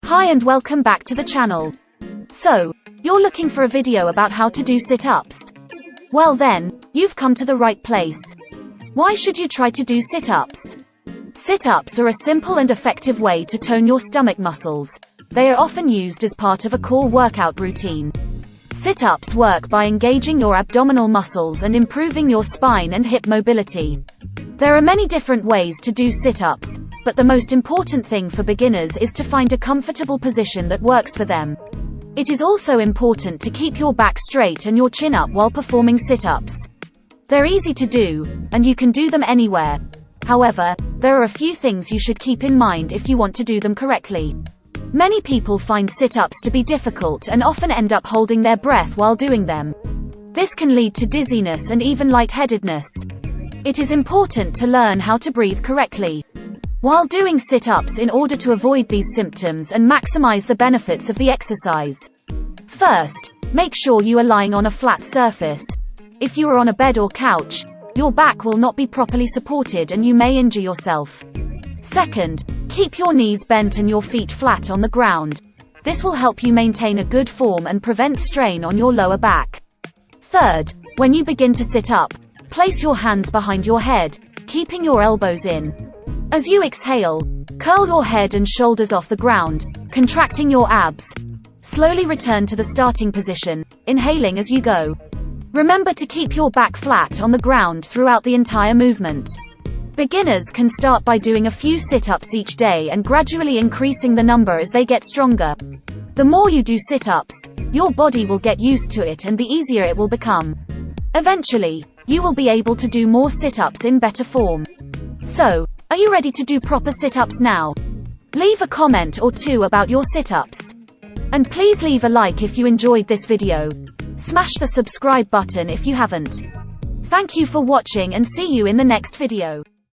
Hi and welcome back to the channel. So, you're looking for a video about how to do sit-ups? Well then, you've come to the right place. Why should you try to do sit-ups? Sit-ups are a simple and effective way to tone your stomach muscles. They are often used as part of a core workout routine. Sit-ups work by engaging your abdominal muscles and improving your spine and hip mobility. There are many different ways to do sit-ups, but the most important thing for beginners is to find a comfortable position that works for them. It is also important to keep your back straight and your chin up while performing sit-ups. They're easy to do, and you can do them anywhere. However, there are a few things you should keep in mind if you want to do them correctly. Many people find sit-ups to be difficult and often end up holding their breath while doing them. This can lead to dizziness and even lightheadedness. It is important to learn how to breathe correctly while doing sit-ups in order to avoid these symptoms and maximize the benefits of the exercise. First, make sure you are lying on a flat surface. If you are on a bed or couch, your back will not be properly supported and you may injure yourself. Second, keep your knees bent and your feet flat on the ground. This will help you maintain a good form and prevent strain on your lower back. Third, when you begin to sit up, place your hands behind your head, keeping your elbows in. As you exhale, curl your head and shoulders off the ground, contracting your abs. Slowly return to the starting position, inhaling as you go. Remember to keep your back flat on the ground throughout the entire movement. Beginners can start by doing a few sit-ups each day and gradually increasing the number as they get stronger. The more you do sit-ups, your body will get used to it and the easier it will become. Eventually, you will be able to do more sit-ups in better form. So, are you ready to do proper sit-ups now? Leave a comment or two about your sit-ups. And please leave a like if you enjoyed this video. Smash the subscribe button if you haven't. Thank you for watching and see you in the next video.